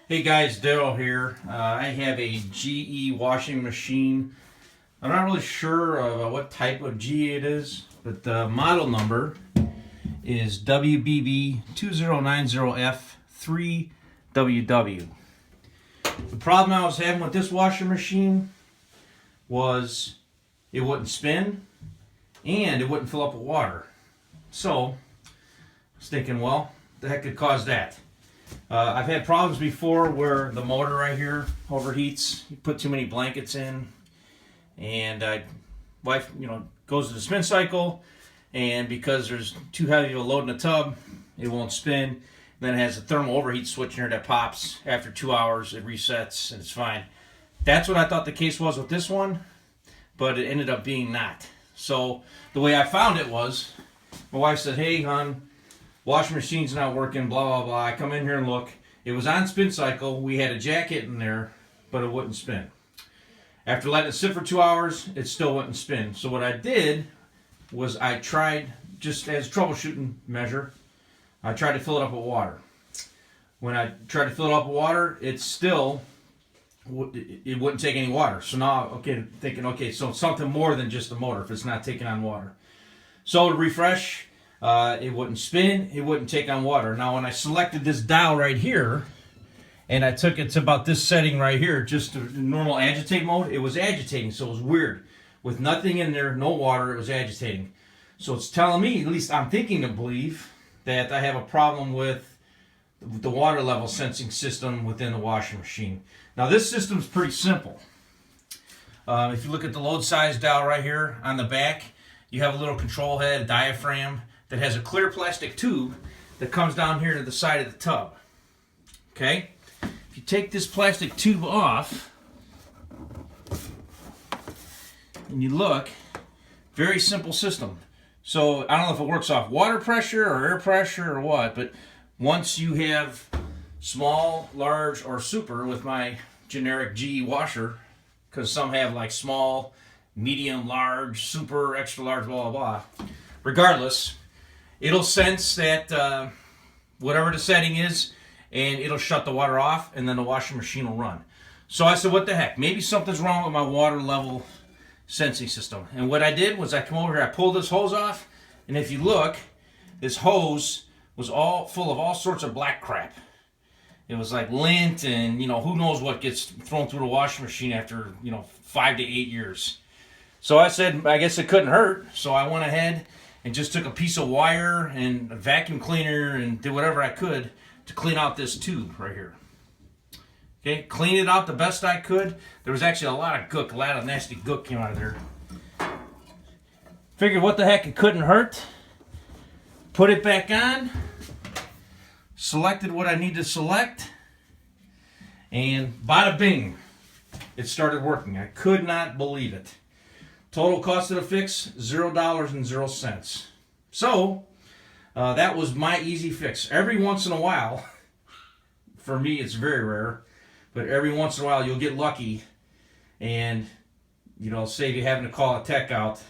Hey guys, Daryl here. I have a GE washing machine. I'm not really sure of what type of GE it is, but the model number is WBB2090F3WW. The problem I was having with this washing machine was it wouldn't spin and it wouldn't fill up with water. So I was thinking, well, the heck could cause that? I've had problems before where the motor right here overheats. You put too many blankets in, and wife, goes to the spin cycle, and because there's too heavy of a load in the tub, it won't spin. Then it has a thermal overheat switch in there that pops after 2 hours. It resets and it's fine. That's what I thought the case was with this one, but it ended up being not. So the way I found it was, my wife said, "Hey, hon, washing machine's not working, blah, blah, blah." I come in here and look. It was on spin cycle. We had a jacket in there, but it wouldn't spin. After letting it sit for 2 hours, it still wouldn't spin. So what I did was I tried, just as a troubleshooting measure, I tried to fill it up with water. When I tried to fill it up with water, it wouldn't take any water. So now, thinking, so it's something more than just the motor if it's not taking on water. So to refresh, it wouldn't spin, it wouldn't take on water. Now when I selected this dial right here, and I took it to about this setting right here, just to normal agitate mode, it was agitating, so it was weird. With nothing in there, no water, it was agitating. So it's telling me, at least I'm thinking to believe, that I have a problem with the water level sensing system within the washing machine. Now this system's pretty simple. If you look at the load size dial right here on the back, you have a little control head, a diaphragm, that has a clear plastic tube that comes down here to the side of the tub. Okay? If you take this plastic tube off and you look, very simple system. So I don't know if it works off water pressure or air pressure or what, but once you have small, large, or super with my generic GE washer, because some have like small, medium, large, super, extra large, blah, blah, blah. Regardless, it'll sense that whatever the setting is, and it'll shut the water off, and then the washing machine will run. So I said, what the heck? Maybe something's wrong with my water level sensing system. And what I did was I come over here, I pulled this hose off, and if you look, this hose was all full of all sorts of black crap. It was like lint and, who knows what gets thrown through the washing machine after, 5 to 8 years. So I said, I guess it couldn't hurt. So I went ahead and just took a piece of wire and a vacuum cleaner and did whatever I could to clean out this tube right here. Okay, clean it out the best I could. There was actually a lot of nasty gook came out of there. Figured what the heck, it couldn't hurt. Put it back on. Selected what I need to select. And bada bing, it started working. I could not believe it. Total cost of the fix, $0.00. So, that was my easy fix. Every once in a while, for me it's very rare, but every once in a while you'll get lucky and, save you having to call a tech out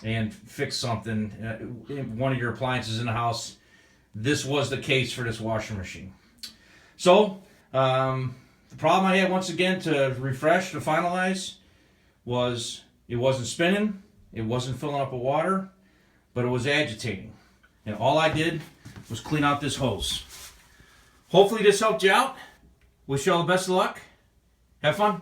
and fix something, one of your appliances in the house. This was the case for this washing machine. So, the problem I had once again to refresh, to finalize, was it wasn't spinning, it wasn't filling up with water, but it was agitating. And all I did was clean out this hose. Hopefully this helped you out. Wish you all the best of luck. Have fun.